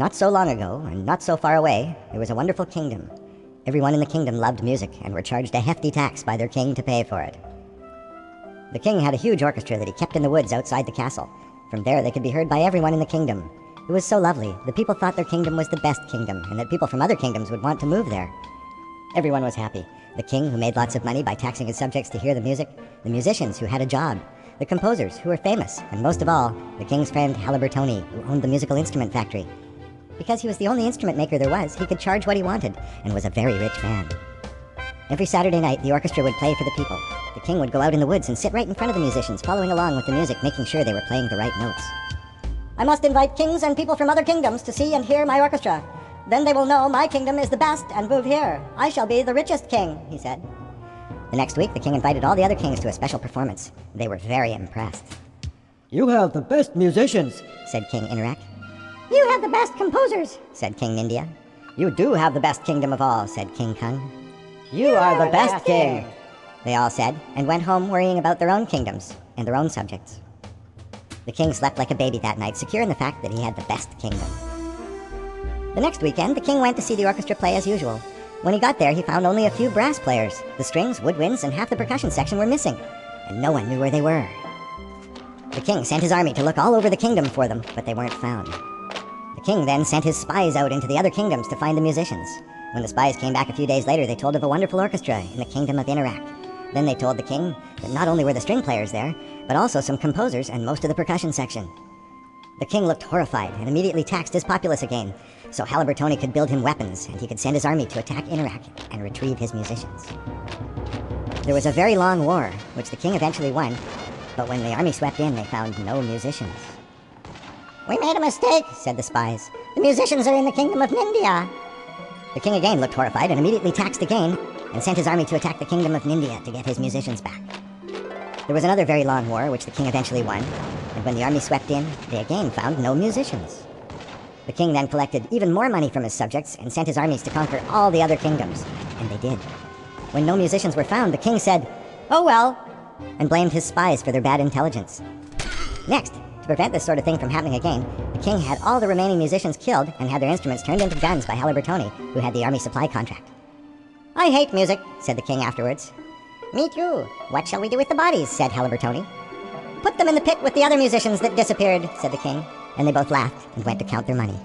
Not so long ago, and not so far away, there was a wonderful kingdom. Everyone in the kingdom loved music and were charged a hefty tax by their king to pay for it. The king had a huge orchestra that he kept in the woods outside the castle. From there they could be heard by everyone in the kingdom. It was so lovely. The people thought their kingdom was the best kingdom, and that people from other kingdoms would want to move there. Everyone was happy. The king, who made lots of money by taxing his subjects to hear the music, the musicians, who had a job, the composers, who were famous, and most of all, the king's friend Haliburtoni, who owned the musical instrument factory. Because he was the only instrument maker there was, he could charge what he wanted, and was a very rich man. Every Saturday night, the orchestra would play for the people. The king would go out in the woods and sit right in front of the musicians, following along with the music, making sure they were playing the right notes. "I must invite kings and people from other kingdoms to see and hear my orchestra. Then they will know my kingdom is the best and move here. I shall be the richest king," he said. The next week, the king invited all the other kings to a special performance. They were very impressed. "You have the best musicians," said King Inarak. "You have the best composers," said King Nindia. "You do have the best kingdom of all," said King Kung. "You are the best king," they all said, and went home worrying about their own kingdoms and their own subjects. The king slept like a baby that night, secure in the fact that he had the best kingdom. The next weekend, the king went to see the orchestra play as usual. When he got there, he found only a few brass players. The strings, woodwinds, and half the percussion section were missing, and no one knew where they were. The king sent his army to look all over the kingdom for them, but they weren't found. The king then sent his spies out into the other kingdoms to find the musicians. When the spies came back a few days later, they told of a wonderful orchestra in the kingdom of Inarak. Then they told the king that not only were the string players there, but also some composers and most of the percussion section. The king looked horrified and immediately taxed his populace again, so Haliburtoni could build him weapons and he could send his army to attack Inarak and retrieve his musicians. There was a very long war, which the king eventually won, but when the army swept in, they found no musicians. "We made a mistake," said the spies. "The musicians are in the kingdom of Nindia." The king again looked horrified and immediately taxed again, and sent his army to attack the kingdom of Nindia to get his musicians back. There was another very long war, which the king eventually won, and when the army swept in, they again found no musicians. The king then collected even more money from his subjects and sent his armies to conquer all the other kingdoms, and they did. When no musicians were found, the king said, "Oh well," and blamed his spies for their bad intelligence. Next, to prevent this sort of thing from happening again, the king had all the remaining musicians killed and had their instruments turned into guns by Haliburtoni, who had the army supply contract. "I hate music," said the king afterwards. "Me too. What shall we do with the bodies?" said Haliburtoni. "Put them in the pit with the other musicians that disappeared," said the king, and they both laughed and went to count their money.